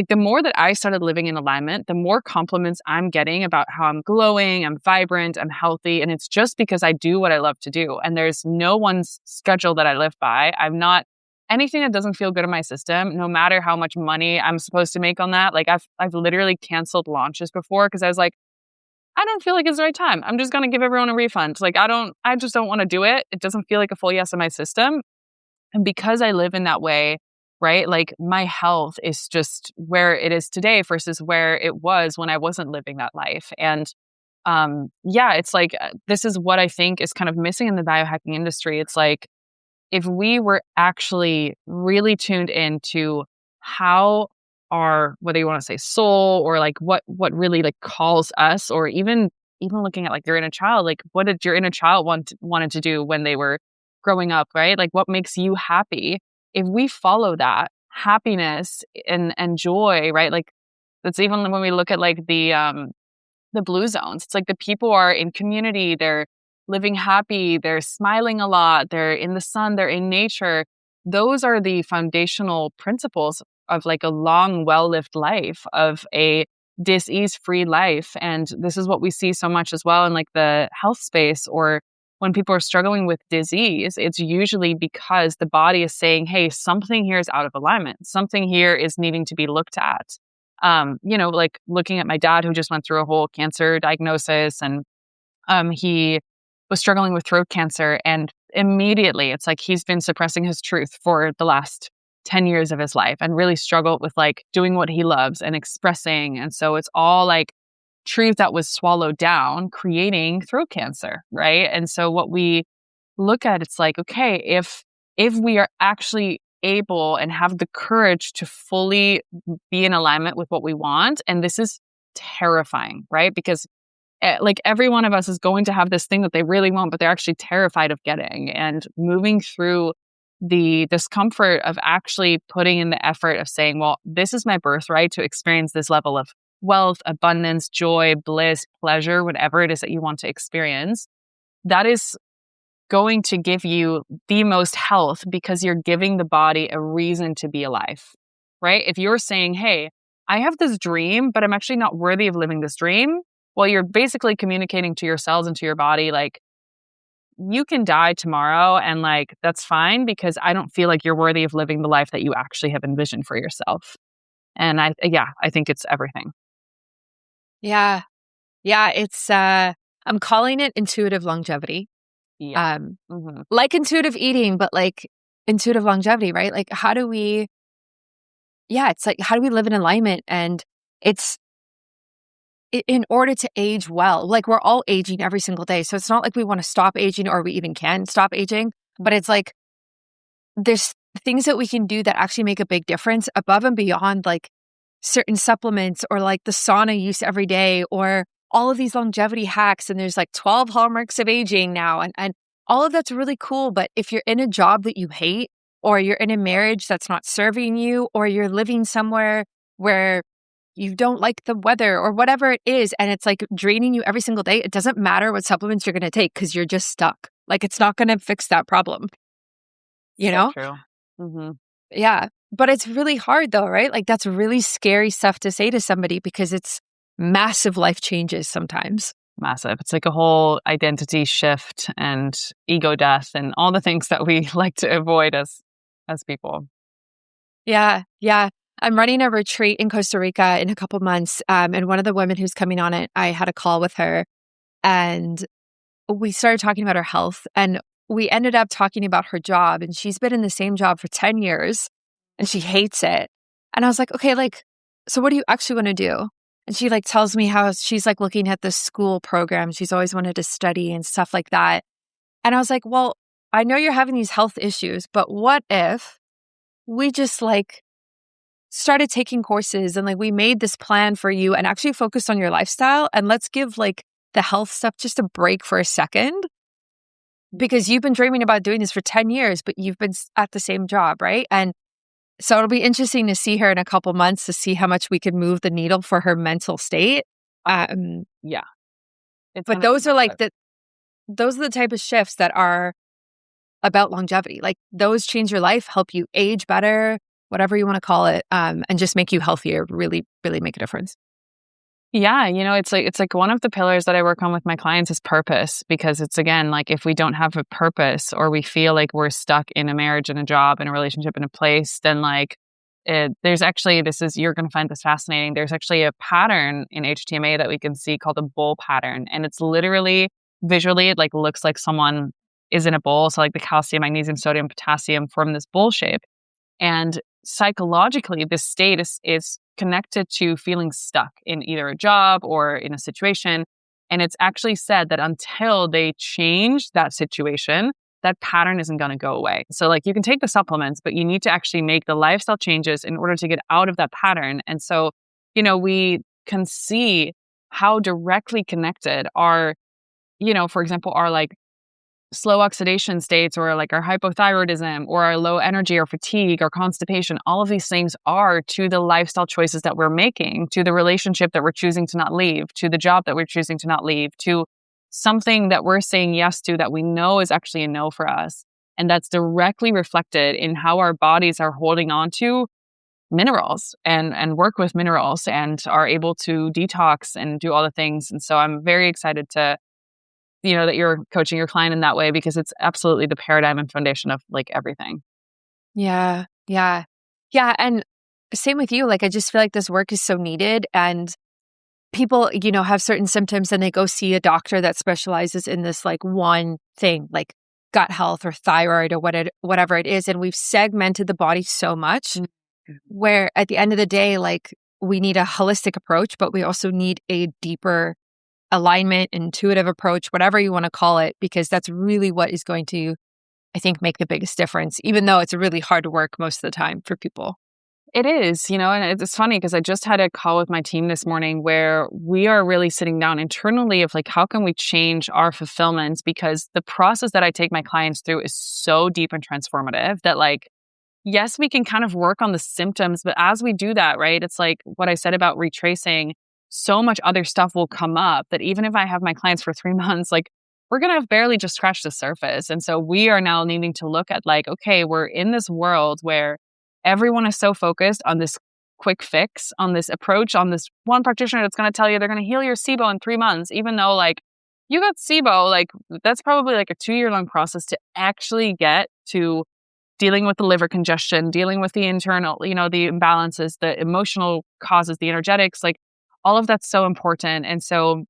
the more that I started living in alignment, the more compliments I'm getting about how I'm glowing, I'm vibrant, I'm healthy. And it's just because I do what I love to do. And there's no one's schedule that I live by. I'm not anything that doesn't feel good in my system, no matter how much money I'm supposed to make on that. Like I've literally canceled launches before because I was like, I don't feel like it's the right time. I'm just gonna give everyone a refund. Like I just don't want to do it. It doesn't feel like a full yes in my system. And because I live in that way, right? Like my health is just where it is today versus where it was when I wasn't living that life. And yeah, it's like this is what I think is kind of missing in the biohacking industry. It's like if we were actually really tuned into how our whether you want to say soul or like what really like calls us or even looking at like your inner child, like what did your inner child wanted to do when they were growing up, right? Like what makes you happy? If we follow that happiness and joy, right? Like that's even when we look at like the blue zones. It's like the people are in community, they're living happy, they're smiling a lot, they're in the sun, they're in nature. Those are the foundational principles of like a long, well-lived life, of a disease-free life. And this is what we see so much as well in like the health space or when people are struggling with disease, it's usually because the body is saying, hey, something here is out of alignment. Something here is needing to be looked at. Like looking at my dad who just went through a whole cancer diagnosis and he was struggling with throat cancer and immediately it's like he's been suppressing his truth for the last 10 years of his life and really struggled with like doing what he loves and expressing. And so it's all like truth that was swallowed down, creating throat cancer, right? And so what we look at, it's like, okay, if we are actually able and have the courage to fully be in alignment with what we want, and this is terrifying, right? Because like every one of us is going to have this thing that they really want, but they're actually terrified of getting. And moving through the discomfort of actually putting in the effort of saying, well, this is my birthright to experience this level of wealth, abundance, joy, bliss, pleasure, whatever it is that you want to experience. That is going to give you the most health because you're giving the body a reason to be alive, right? If you're saying, hey, I have this dream, but I'm actually not worthy of living this dream. Well, you're basically communicating to your cells and to your body, like, you can die tomorrow and like, that's fine because I don't feel like you're worthy of living the life that you actually have envisioned for yourself. And I think it's everything. Yeah. Yeah. It's, I'm calling it intuitive longevity. Yeah. Like intuitive eating, but like intuitive longevity, right? Like it's like, how do we live in alignment? And it's in order to age well, like we're all aging every single day. So it's not like we want to stop aging or we even can stop aging, but it's like, there's things that we can do that actually make a big difference above and beyond like certain supplements or like the sauna use every day or all of these longevity hacks. And there's like 12 hallmarks of aging now. And all of that's really cool. But if you're in a job that you hate, or you're in a marriage that's not serving you, or you're living somewhere where you don't like the weather or whatever it is, and it's like draining you every single day, it doesn't matter what supplements you're going to take because you're just stuck. Like it's not going to fix that problem. You know? True. Mm-hmm. Yeah. But it's really hard though, right? Like that's really scary stuff to say to somebody because it's massive life changes sometimes. Massive. It's like a whole identity shift and ego death and all the things that we like to avoid as people. Yeah. Yeah. I'm running a retreat in Costa Rica in a couple months. And one of the women who's coming on it, I had a call with her and we started talking about her health and we ended up talking about her job, and she's been in the same job for 10 years and she hates it. And I was like, okay, like, so what do you actually want to do? And she like tells me how she's like looking at the school program. She's always wanted to study and stuff like that. And I was like, well, I know you're having these health issues, but what if we just like started taking courses and like we made this plan for you and actually focused on your lifestyle, and let's give like the health stuff just a break for a second, because you've been dreaming about doing this for 10 years, but you've been at the same job, right? And so it'll be interesting to see her in a couple months to see how much we can move the needle for her mental state. Yeah. But those are like those are the type of shifts that are about longevity. Like those change your life, help you age better, whatever you want to call it, and just make you healthier, really, really make a difference. Yeah, it's like one of the pillars that I work on with my clients is purpose, because it's, again, like if we don't have a purpose or we feel like we're stuck in a marriage and a job and a relationship in a place, then like there's actually, you're going to find this fascinating. There's actually a pattern in HTMA that we can see called a bowl pattern. And it's literally visually, it like looks like someone is in a bowl. So like the calcium, magnesium, sodium, potassium form this bowl shape. And psychologically, this state is connected to feeling stuck in either a job or in a situation. And it's actually said that until they change that situation, that pattern isn't going to go away. So like you can take the supplements, but you need to actually make the lifestyle changes in order to get out of that pattern. And so, we can see how directly connected our, for example, our like slow oxidation states or like our hypothyroidism or our low energy or fatigue or constipation, all of these things are to the lifestyle choices that we're making, to the relationship that we're choosing to not leave, to the job that we're choosing to not leave, to something that we're saying yes to that we know is actually a no for us. And that's directly reflected in how our bodies are holding on to minerals and work with minerals and are able to detox and do all the things. And so I'm very excited to that you're coaching your client in that way, because it's absolutely the paradigm and foundation of like everything. Yeah. Yeah. Yeah. And same with you. Like, I just feel like this work is so needed, and people, have certain symptoms and they go see a doctor that specializes in this like one thing, like gut health or thyroid or whatever it is. And we've segmented the body so much where at the end of the day, like we need a holistic approach, but we also need a deeper alignment, intuitive approach, whatever you want to call it, because that's really what is going to, I think, make the biggest difference, even though it's really hard work most of the time for people. It is, and it's funny because I just had a call with my team this morning where we are really sitting down internally of like, how can we change our fulfillment? Because the process that I take my clients through is so deep and transformative that like, yes, we can kind of work on the symptoms, but as we do that, right, it's like what I said about retracing, so much other stuff will come up that even if I have my clients for 3 months, like we're going to have barely just scratched the surface. And so we are now needing to look at like, okay, we're in this world where everyone is so focused on this quick fix, on this approach, on this one practitioner that's going to tell you they're going to heal your SIBO in 3 months, even though like you got SIBO, like that's probably like a 2-year-long process to actually get to dealing with the liver congestion, dealing with the internal, the imbalances, the emotional causes, the energetics, like all of that's so important. And so,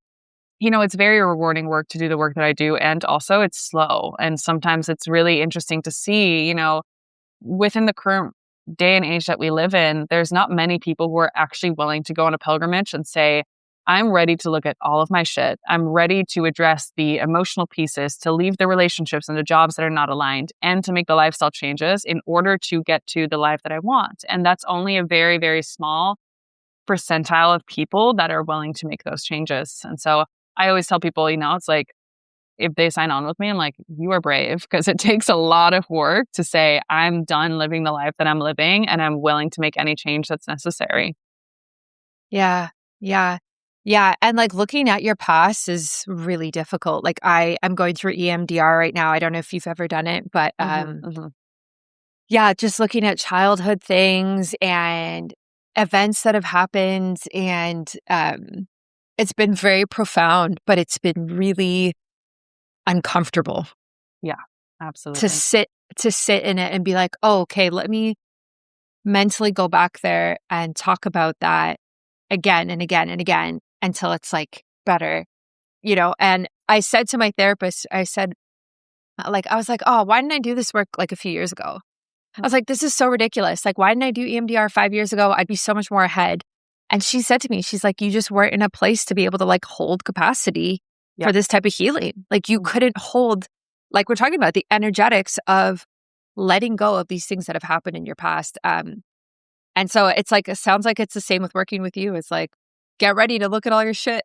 it's very rewarding work to do the work that I do. And also it's slow. And sometimes it's really interesting to see, within the current day and age that we live in, there's not many people who are actually willing to go on a pilgrimage and say, I'm ready to look at all of my shit. I'm ready to address the emotional pieces, to leave the relationships and the jobs that are not aligned, and to make the lifestyle changes in order to get to the life that I want. And that's only a very, very small percentile of people that are willing to make those changes. And so I always tell people, it's like, if they sign on with me, I'm like, you are brave, because it takes a lot of work to say, I'm done living the life that I'm living and I'm willing to make any change that's necessary. Yeah. Yeah. Yeah. And like looking at your past is really difficult. Like I'm going through EMDR right now. I don't know if you've ever done it, but yeah, just looking at childhood things and events that have happened. And it's been very profound, but it's been really uncomfortable. Yeah, absolutely. To sit in it and be like, oh, okay, let me mentally go back there and talk about that again and again and again until it's like better, And I said to my therapist, I was like, oh, why didn't I do this work like a few years ago? I was like, this is so ridiculous. Like, why didn't I do EMDR 5 years ago? I'd be so much more ahead. And she said to me, she's like, you just weren't in a place to be able to like hold capacity for this type of healing. Like you couldn't hold, like we're talking about the energetics of letting go of these things that have happened in your past. And so it's like, it sounds like it's the same with working with you. It's like, get ready to look at all your shit.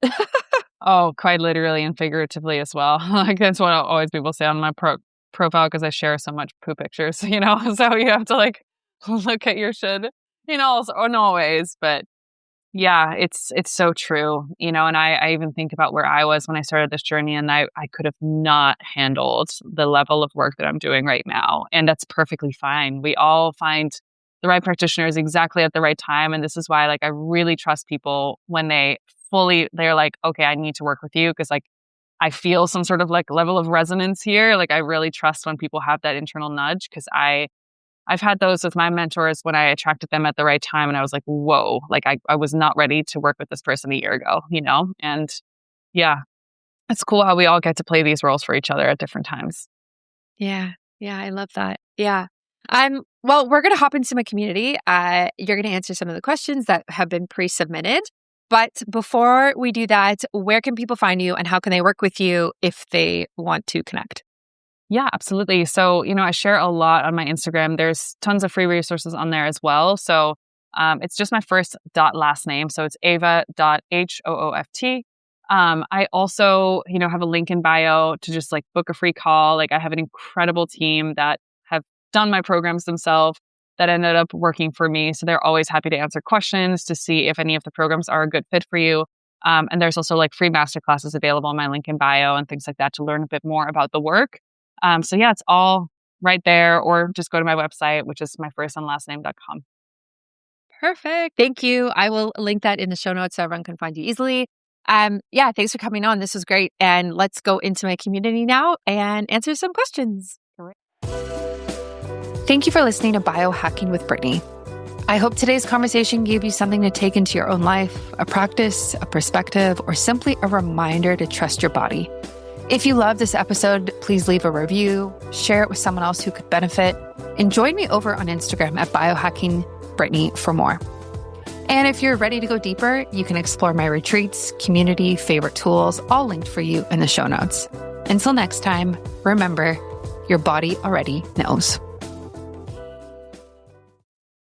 Oh, quite literally and figuratively as well. Like that's what always people say on my profile, because I share so much poo pictures, so you have to like look at your shit, also, or not always, but yeah, it's so true, and I even think about where I was when I started this journey, and I could have not handled the level of work that I'm doing right now. And that's perfectly fine. We all find the right practitioners exactly at the right time. And this is why, like, I really trust people when they're like, okay, I need to work with you because like I feel some sort of like level of resonance here. Like I really trust when people have that internal nudge, because I've had those with my mentors when I attracted them at the right time. And I was like, whoa, like I was not ready to work with this person a year ago, And yeah, it's cool how we all get to play these roles for each other at different times. Yeah. Yeah. I love that. Yeah. Well, we're going to hop into my community. You're going to answer some of the questions that have been pre-submitted. But before we do that, where can people find you and how can they work with you if they want to connect? Yeah, absolutely. So, I share a lot on my Instagram. There's tons of free resources on there as well. So it's just my first last name. So it's eva.hooft. I also, have a link in bio to just like book a free call. Like I have an incredible team that have done my programs themselves that ended up working for me. So they're always happy to answer questions to see if any of the programs are a good fit for you. And there's also like free masterclasses available on my link in bio and things like that to learn a bit more about the work. So yeah, it's all right there, or just go to my website, which is my first and last name.com. Perfect. Thank you. I will link that in the show notes so everyone can find you easily. Yeah, thanks for coming on. This was great. And let's go into my community now and answer some questions. Thank you for listening to Biohacking with Brittany. I hope today's conversation gave you something to take into your own life, a practice, a perspective, or simply a reminder to trust your body. If you love this episode, please leave a review, share it with someone else who could benefit, and join me over on Instagram at biohackingbrittany for more. And if you're ready to go deeper, you can explore my retreats, community, favorite tools, all linked for you in the show notes. Until next time, remember, your body already knows.